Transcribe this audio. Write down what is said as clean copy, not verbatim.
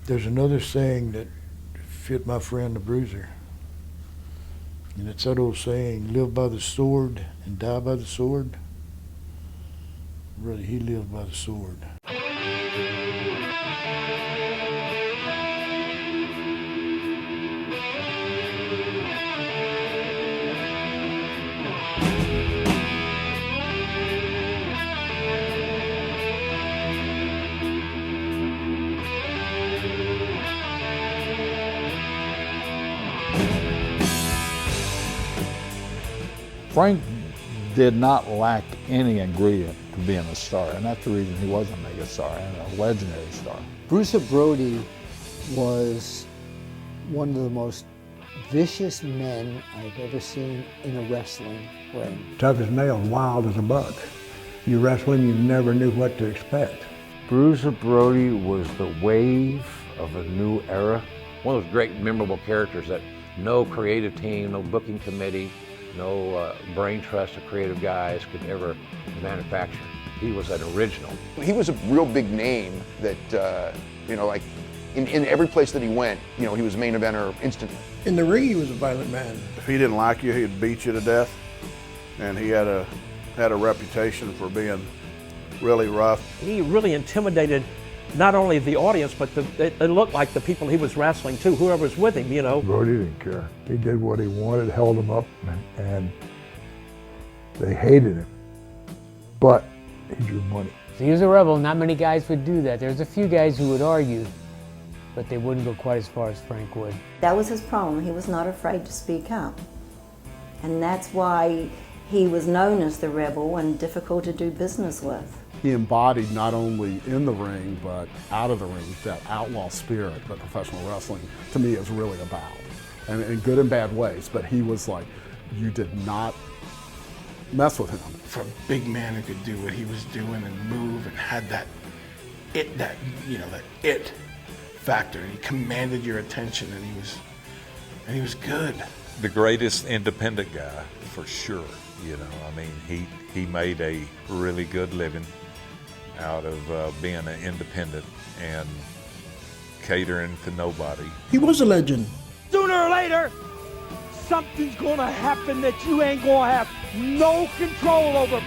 There's another saying that fit my friend the Bruiser. And it's that old saying, live by the sword and die by the sword. Really, he lived by the sword. Frank did not lack any ingredient to being a star, and that's the reason he was a mega star and a legendary star. Bruiser Brody was one of the most vicious men I've ever seen in a wrestling ring. Tough as nails, wild as a buck. You wrestle him, you never knew what to expect. Bruiser Brody was the wave of a new era. One of those great, memorable characters that no creative team, no booking committee, no brain trust of creative guys could ever manufacture. He was an original. He was a real big name that, like in every place that he went, he was a main eventer instantly. In the ring, he was a violent man. If he didn't like you, he'd beat you to death. And he had a reputation for being really rough. He really intimidated not only the audience, but it looked like the people he was wrestling too, whoever was with him, Brody didn't care. He did what he wanted, held him up, and they hated him. But he drew money. So he was a rebel. Not many guys would do that. There's a few guys who would argue, but they wouldn't go quite as far as Frank would. That was his problem. He was not afraid to speak up. And that's why he was known as the rebel and difficult to do business with. He embodied not only in the ring, but out of the ring, that outlaw spirit that professional wrestling, to me, is really about. And in good and bad ways, but he was like, you did not mess with him. For a big man who could do what he was doing and move and had that it factor, and he commanded your attention, and he was good. The greatest independent guy, for sure. He made a really good living out of being an independent and catering to nobody. He was a legend. Sooner or later, something's gonna happen that you ain't gonna have no control over.